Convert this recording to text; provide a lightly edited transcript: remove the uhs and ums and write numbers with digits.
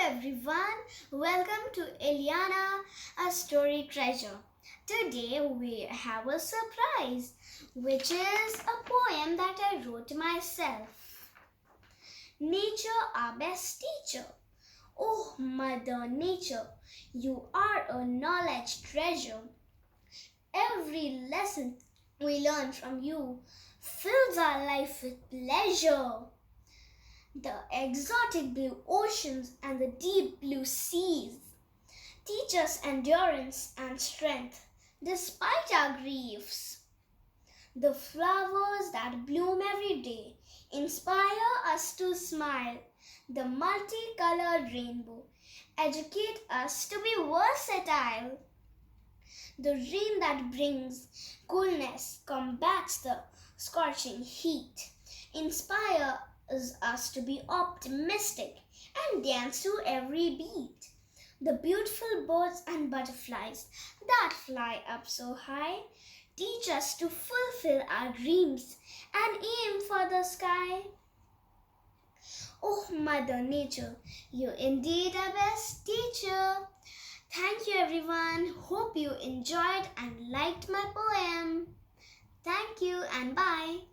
everyone, welcome to Ilyana, a story treasure. Today we have a surprise, which is a poem that I wrote myself. Nature, our best teacher. Oh, Mother Nature, you are a knowledge treasure. Every lesson we learn from you fills our life with pleasure. The exotic blue oceans and the deep blue seas teach us endurance and strength despite our griefs. The flowers that bloom every day inspire us to smile. The multicolored rainbow educate us to be versatile. The rain that brings coolness combats the scorching heat, inspires us to be optimistic and dance to every beat. The beautiful birds and butterflies that fly up so high teach us to fulfill our dreams and aim for the sky. Oh, Mother Nature, you indeed are best teacher. Thank you everyone. Hope you enjoyed and liked my poem. Thank you and bye.